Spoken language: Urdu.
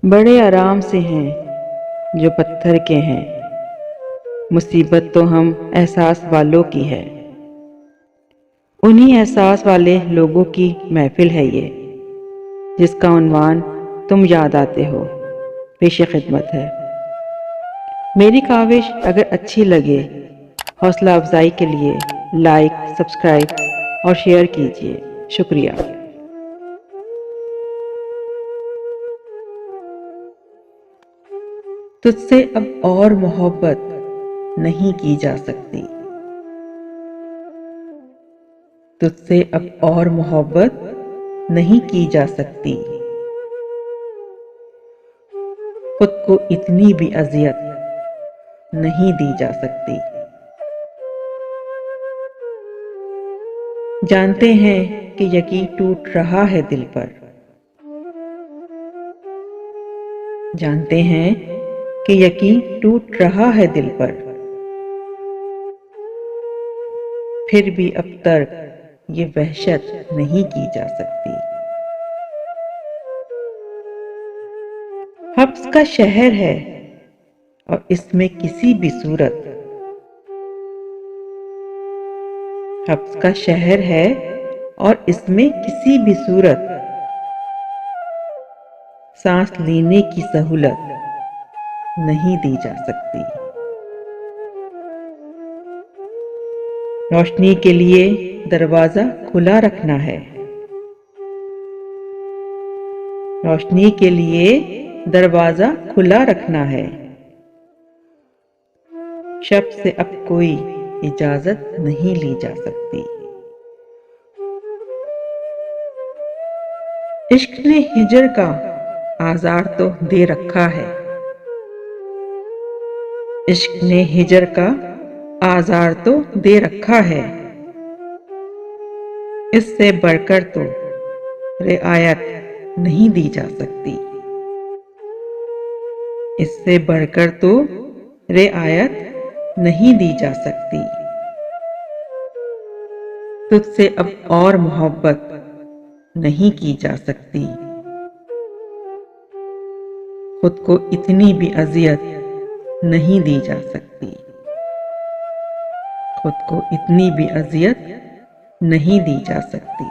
بڑے آرام سے ہیں جو پتھر کے ہیں، مصیبت تو ہم احساس والوں کی ہے۔ انہی احساس والے لوگوں کی محفل ہے یہ، جس کا عنوان تم یاد آتے ہو، پیش خدمت ہے۔ میری کاوش اگر اچھی لگے، حوصلہ افزائی کے لیے لائک، سبسکرائب اور شیئر کیجیے۔ شکریہ۔ تجھ سے اب اور محبت نہیں کی جا سکتی، تجھ سے اب اور محبت نہیں کی جا سکتی، خود کو اتنی بھی اذیت نہیں دی جا سکتی۔ جانتے ہیں کہ یقین ٹوٹ رہا ہے دل پر، جانتے ہیں کہ یقین ٹوٹ رہا ہے دل پر، پھر بھی اب تک یہ وحشت نہیں کی جا سکتی۔ حبس کا شہر ہے اور اس میں کسی بھی صورت، حبس کا شہر ہے اور اس میں کسی بھی صورت سانس لینے کی سہولت نہیں دی جا سکتی۔ روشنی کے لیے دروازہ کھلا رکھنا ہے، روشنی کے لیے دروازہ کھلا رکھنا ہے، شب سے اب کوئی اجازت نہیں لی جا سکتی۔ عشق نے ہجر کا آزار تو دے رکھا ہے، عشق نے ہجر کا آزار تو دے رکھا ہے، اس سے بڑھ کر تو رعایت نہیں دی جا سکتی، اس سے بڑھ کر تو رعایت نہیں دی جا سکتی۔ تجھ سے اب اور محبت نہیں کی جا سکتی، خود کو اتنی بھی اذیت نہیں دی جا سکتی، خود کو اتنی بھی اذیت نہیں دی جا سکتی۔